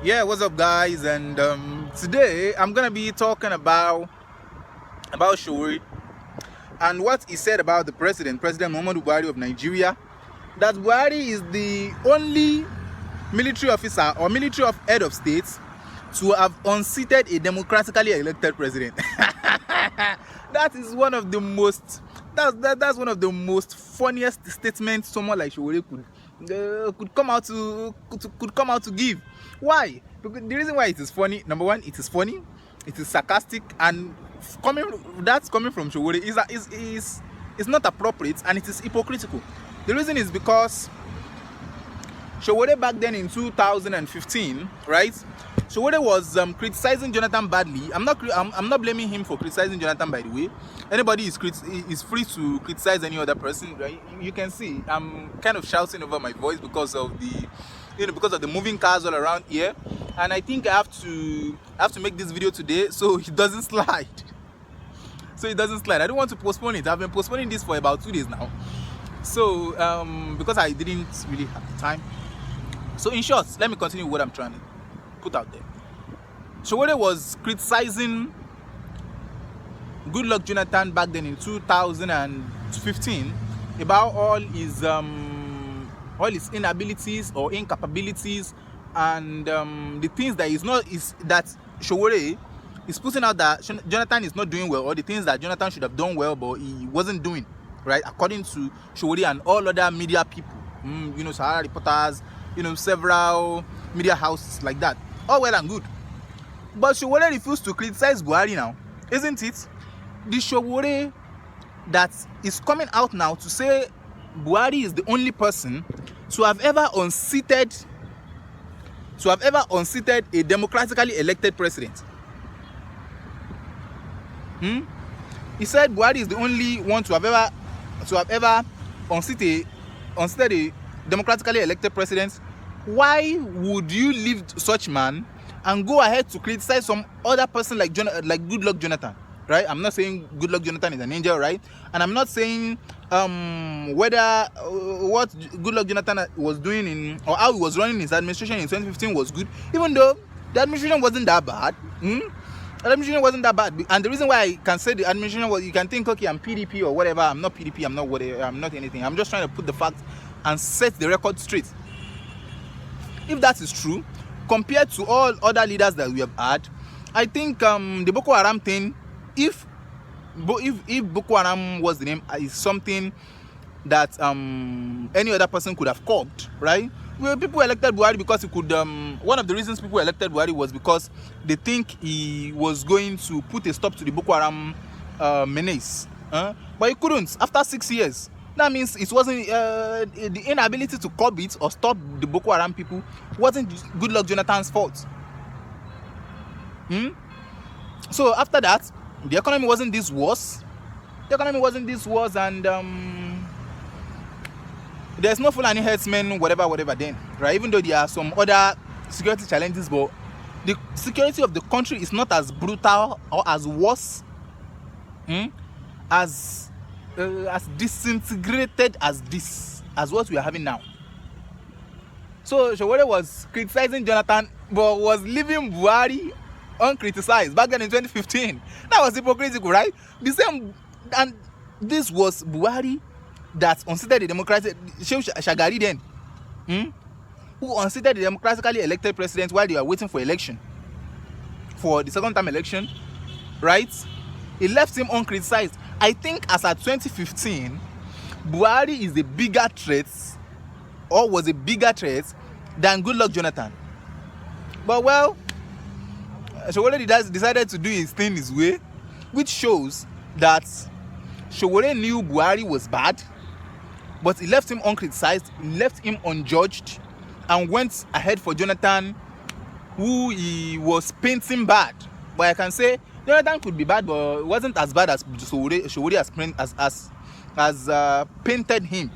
Yeah, what's up, guys? And today I'm gonna be talking about Sowore and what he said about the President Muhammadu Buhari of Nigeria. That Buhari is the only military officer or military of head of states to have unseated a democratically elected president. That is one of the most that's one of the most funniest statements someone like Sowore could come out to give. Why? Because the reason why it is funny, number one, it is funny, it is sarcastic, and coming from Sowore is not appropriate, and it is hypocritical. The reason is because Sowore back then in 2015, right? Sowore was criticizing Jonathan badly. I'm not blaming him for criticizing Jonathan, by the way. Anybody is free to criticize any other person. Right? You can see I'm kind of shouting over my voice because of the moving cars all around here, and I think I have to make this video today so it doesn't slide. I don't want to postpone it. I've been postponing this for about 2 days now. So because I didn't really have the time. So in short, let me continue what I'm trying to put out there. Sowore was criticizing Goodluck Jonathan back then in 2015 about all his inabilities or incapabilities, and the things that that Sowore is putting out that Jonathan is not doing well, or the things that Jonathan should have done well but he wasn't doing, right? According to Sowore and all other media people, Sahara reporters, several media houses like that. All well and good. But Sowore refused to criticize Buhari now, isn't it? The Sowore that is coming out now to say Buhari is the only person to have ever unseated a democratically elected president. He said Buhari is the only one to have ever unseated a democratically elected president. Why would you leave such man and go ahead to criticize some other person like Goodluck Jonathan, right? I'm not saying Goodluck Jonathan is an angel, right? And I'm not saying whether what Goodluck Jonathan was doing or how he was running his administration in 2015 was good, even though the administration wasn't that bad. The administration wasn't that bad, and the reason why I can say the administration was, you can think, okay, I'm PDP or whatever. I'm not PDP. I'm not whatever. I'm not anything. I'm just trying to put the facts and set the record straight. If that is true, compared to all other leaders that we have had, I think the Boko Haram thing, if Boko Haram was the name, is something that any other person could have curbed, right? Well, people elected Buhari because he could. One of the reasons people elected Buhari was because they think he was going to put a stop to the Boko Haram menace. But he couldn't after 6 years. That means it wasn't the inability to curb it or stop the Boko Haram people wasn't Goodluck Jonathan's fault. So after that, the economy wasn't this worse. And there's no Fulani herdsmen, whatever then, right? Even though there are some other security challenges, but the security of the country is not as brutal or as worse, as disintegrated as what we are having now. So Sowore was criticizing Jonathan but was leaving Buhari uncriticized back then in 2015. That was hypocritical, right? The same, and this was Buhari that unseated the democratic Shagari then, who unseated the democratically elected president while they were waiting for election, for the second time election, right? He left him uncriticized. I think as at 2015, Buhari is a bigger threat, or was a bigger threat, than Goodluck Jonathan. But well, Sowore decided to do his thing his way, which shows that Sowore knew Buhari was bad, but he left him uncriticized, he left him unjudged, and went ahead for Jonathan, who he was painting bad. But I can say Jonathan could be bad, but it wasn't as bad as Sowore has painted him.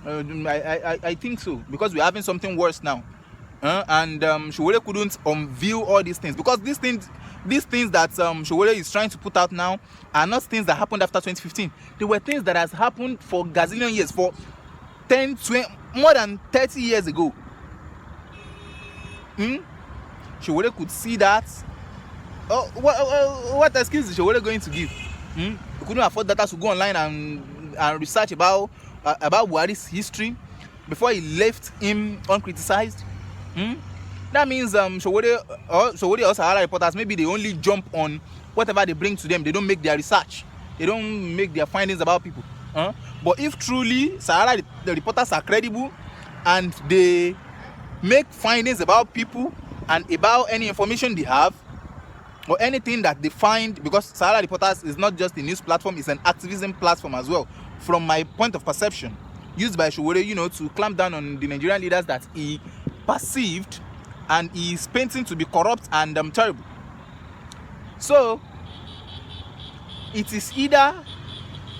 I think so, because we're having something worse now. And Sowore couldn't unveil all these things, because these things that Sowore is trying to put out now are not things that happened after 2015. They were things that has happened for gazillion years, for 10, 20, more than 30 years ago. Sowore could see that. Oh, what excuse is Sowore going to give? He couldn't afford data to go online and research about Buhari's history before he left him uncriticized. That means Sowore or Sahara reporters, maybe they only jump on whatever they bring to them. They don't make their research. They don't make their findings about people. But if truly Sahara the reporters are credible and they make findings about people and about any information they have or anything that they find, because Sahara reporters is not just a news platform, it's an activism platform as well, from my point of perception, used by Sowore, to clamp down on the Nigerian leaders that he perceived and he is painting to be corrupt and terrible. So it is either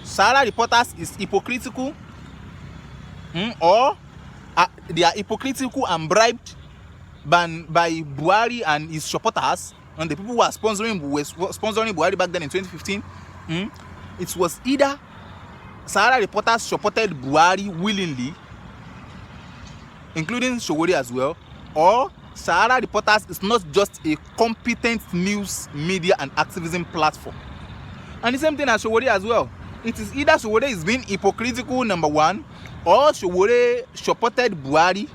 Sahara reporters is hypocritical, or they are hypocritical and bribed by Buhari and his supporters, and the people who are sponsoring Buhari back then in 2015. It was either Sahara reporters supported Buhari willingly, including Sowore as well, or Sahara reporters is not just a competent news, media and activism platform. And the same thing as Sowore as well. It is either Sowore is being hypocritical, number one, or Sowore supported Buhari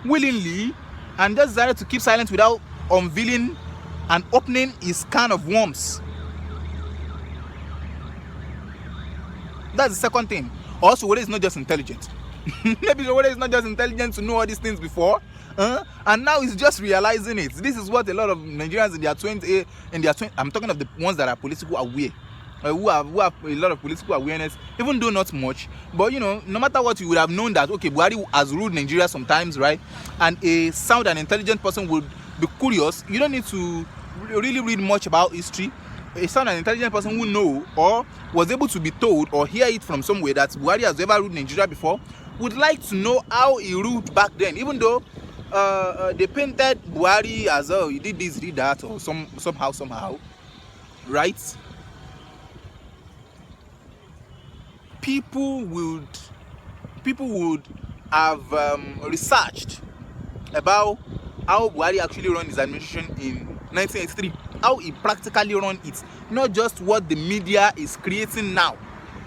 willingly and just decided to keep silent without unveiling and opening his can of worms. That's the second thing. Or Sowore is not just intelligent. Maybe Sowore is not just intelligent to know all these things before, and now he's just realizing it. This is what a lot of Nigerians in their 20s, I'm talking of the ones that are political aware, who have a lot of political awareness, even though not much, but no matter what, you would have known that okay, Buhari has ruled Nigeria sometimes, right? And a sound and intelligent person would be curious. You don't need to really read much about history. A sound and intelligent person who know or was able to be told or hear it from somewhere that Buhari has ever ruled Nigeria before would like to know how he ruled back then, even though they painted Buhari as he did this, did that, or somehow, right? People would have researched about how Buhari actually ran his administration in 1983, how he practically ran it, not just what the media is creating now,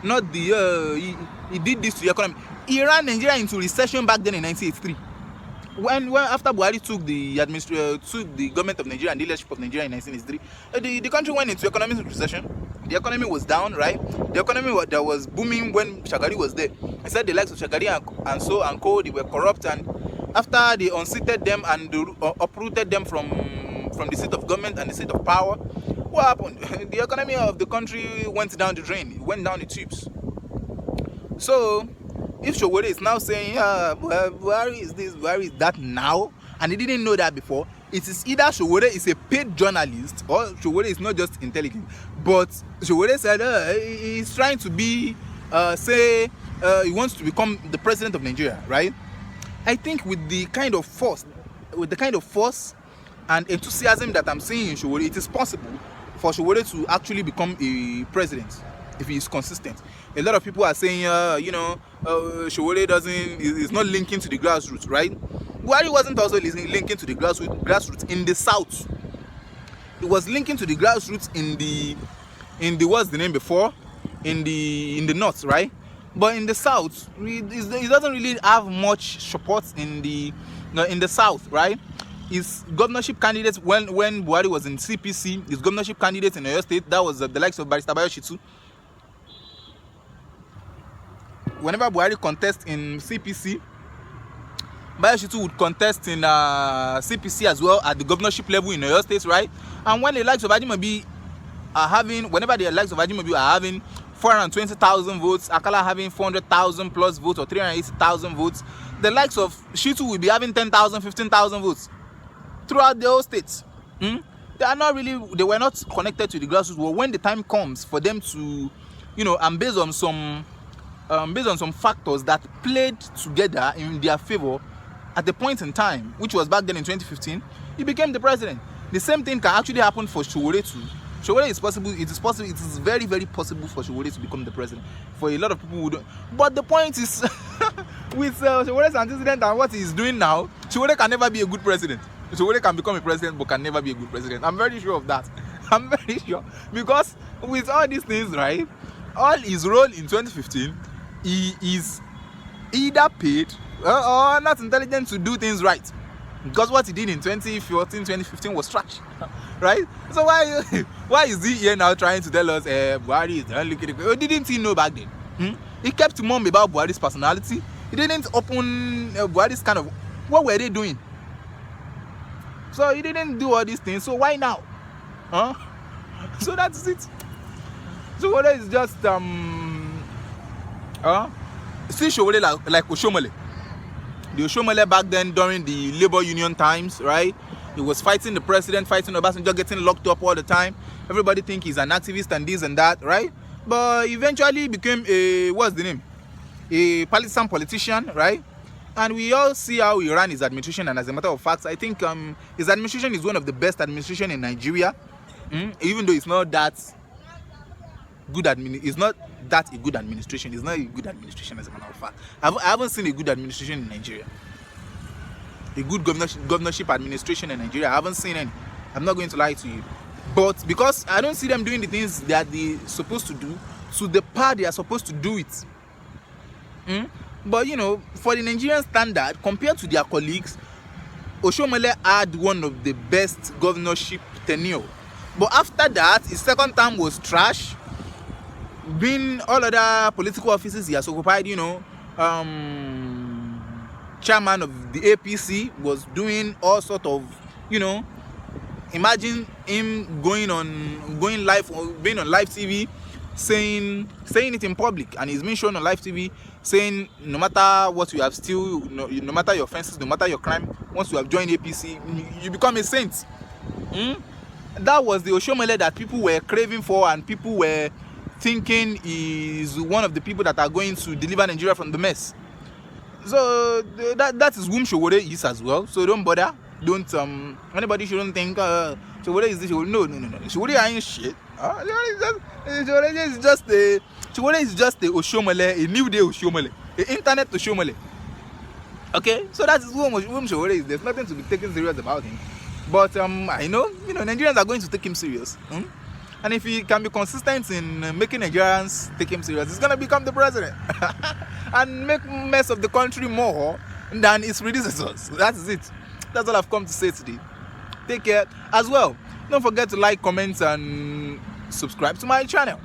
not the he did this to the economy. He ran Nigeria into recession back then in 1983. When after Buhari took the government of Nigeria and the leadership of Nigeria in 1983, the country went into economic recession. The economy was down, right? The economy that was booming when Shagari was there. I said the likes of Shagari and co, they were corrupt, and after they unseated them and uprooted them from the seat of government and the seat of power, what happened? The economy of the country went down the drain. It went down the tubes. So if Sowore is now saying, Buhari is this, Buhari is that now, and he didn't know that before, it is either Sowore is a paid journalist or Sowore is not just intelligent. But Sowore said he's trying to be, he wants to become the president of Nigeria, right? I think with the kind of force and enthusiasm that I'm seeing in Sowore, it is possible for Sowore to actually become a president if he is consistent. A lot of people are saying, Sowore is not linking to the grassroots, right? Buhari wasn't also linking to the grassroots in the south. It was linking to the grassroots in the what's the name before? In the north, right? But in the south, it doesn't really have much support in the south, right? His governorship candidates when Buhari was in CPC, his governorship candidates in Oyo State, that was the likes of Barrister Bayo Shitu. Whenever Buhari contests in CPC, Bayo Shitu would contest in CPC as well at the governorship level in Oyo State, right? And when the likes of Ajimobi are having 420,000 votes, Akala having 400,000 plus votes or 380,000 votes, the likes of Shitu will be having 10,000, 15,000 votes throughout the whole states. They were not connected to the grassroots. Well, when the time comes for them to, and based on some factors that played together in their favor at the point in time, which was back then in 2015, he became the president. The same thing can actually happen for Sowore too. Sowore is possible. It is possible. It is very, very possible for Sowore to become the president. For a lot of people who don't. But the point is, with Sowore's antecedent and what he's doing now, Sowore can never be a good president. Sowore can become a president but can never be a good president. I'm very sure of that. I'm very sure. Because with all these things, right, all his role in 2015, he is either paid or not intelligent to do things right. Because what he did in 2014, 2015 was trash. Right? So why is he here now trying to tell us Buhari is the only kid? Didn't he know back then? He kept mum about Buhari's personality. He didn't open Buhari's kind of... What were they doing? So he didn't do all these things. So why now? So that's it. So what is just see Sowore like Oshomole. The Oshomole back then during the labor union times, right? He was fighting the president, fighting Obasanjo, getting locked up all the time. Everybody think he's an activist and this and that, right? But eventually became a, what's the name? A partisan politician, right? And we all see how he ran his administration. And as a matter of fact, I think his administration is one of the best administration in Nigeria. Even though it's not that good it's not that a good administration. It's not a good administration as a matter of fact. I haven't seen a good administration in Nigeria. A good governorship administration in Nigeria. I haven't seen any. I'm not going to lie to you. But because I don't see them doing the things that they're supposed to do to the part they are supposed to do it. But you know, for the Nigerian standard, compared to their colleagues, Oshomole had one of the best governorship tenure. But after that, his second term was trash. Being all other political offices he has occupied, you know, chairman of the APC was doing all sort of, you know, imagine him going live or being on live TV saying it in public, and he's been shown on live TV saying no matter what you have still, no matter your offenses, no matter your crime, once you have joined APC, you become a saint. That was the Oshomole that people were craving for, and people were thinking is one of the people that are going to deliver Nigeria from the mess. So that is whom Sowore is as well. So don't bother. Don't anybody shouldn't think Sowore is this. No. Sowore ain't shit. Sowore is just a Oshomole, a new day Oshomole, the internet Oshomole. Okay, so that is whom Sowore is. There's nothing to be taken serious about him. But I know, you know, Nigerians are going to take him serious. And if he can be consistent in making Nigerians take him serious, he's going to become the president and make mess of the country more than his predecessors. That is it. That's all I've come to say today. Take care as well. Don't forget to like, comment, and subscribe to my channel.